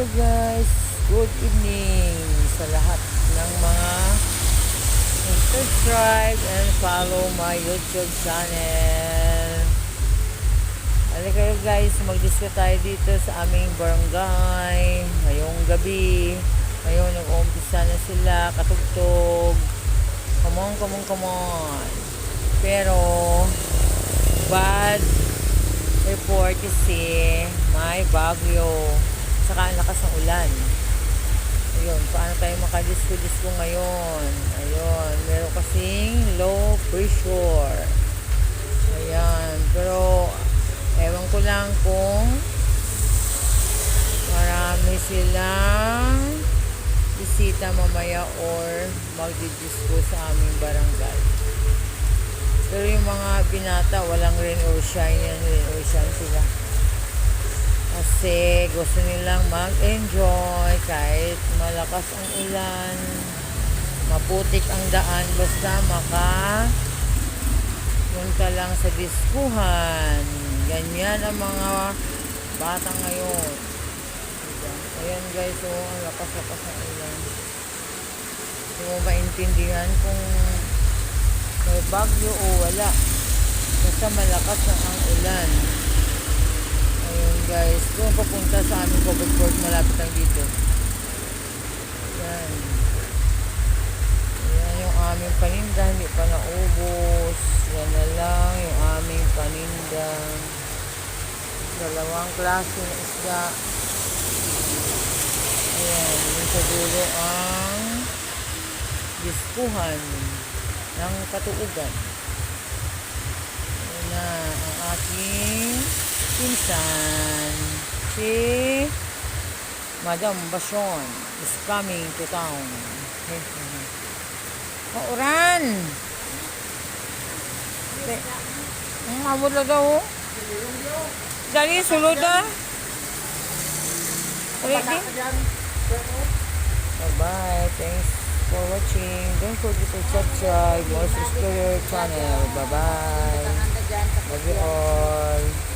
Hello guys, good evening sa lahat ng mga subscribe and follow my YouTube channel. Halika kayo guys, mag-disco tayo dito sa aming barangay ngayong gabi. Ngayon nag-uumpisa na sila katugtog. Come on, come on, come on. Pero bad report kasi may bagyo saka ang lakas ng ulan. Ayun, paano tayo makadisco-disco ngayon? Ayun, meron kasing low pressure. Ayan, pero ewan ko lang kung marami silang bisita mamaya or magdidisco sa aming barangay. Pero yung mga binata, walang rain or shine yan, rain or shine sila. Kasi gusto nilang mag-enjoy kahit malakas ang ulan, maputik ang daan, basta punta lang sa diskuhan. Ganyan ang mga bata ngayon. Ayan guys, ang lakas-lakas ng ulan. Hindi mo maintindihan kung may bagyo o wala. Basta malakas na ang ulan. Ayun guys, kung papunta sa aming covered court, malapit lang dito. Yan. Yan yung aming paninda, hindi pa naubos. Yan na lang yung aming paninda. Dalawang klase na isda. Ayan, yung sa dulo ang diskuhan ng katuugan. Ayan na ang aking pinsan, si Madam Basyon is coming to town. Mauran! Ang amod na daw. Dali, sulod na. Bye-bye. Thanks for watching. Don't forget to subscribe. More subscribe channel. Bye-bye. Love you all.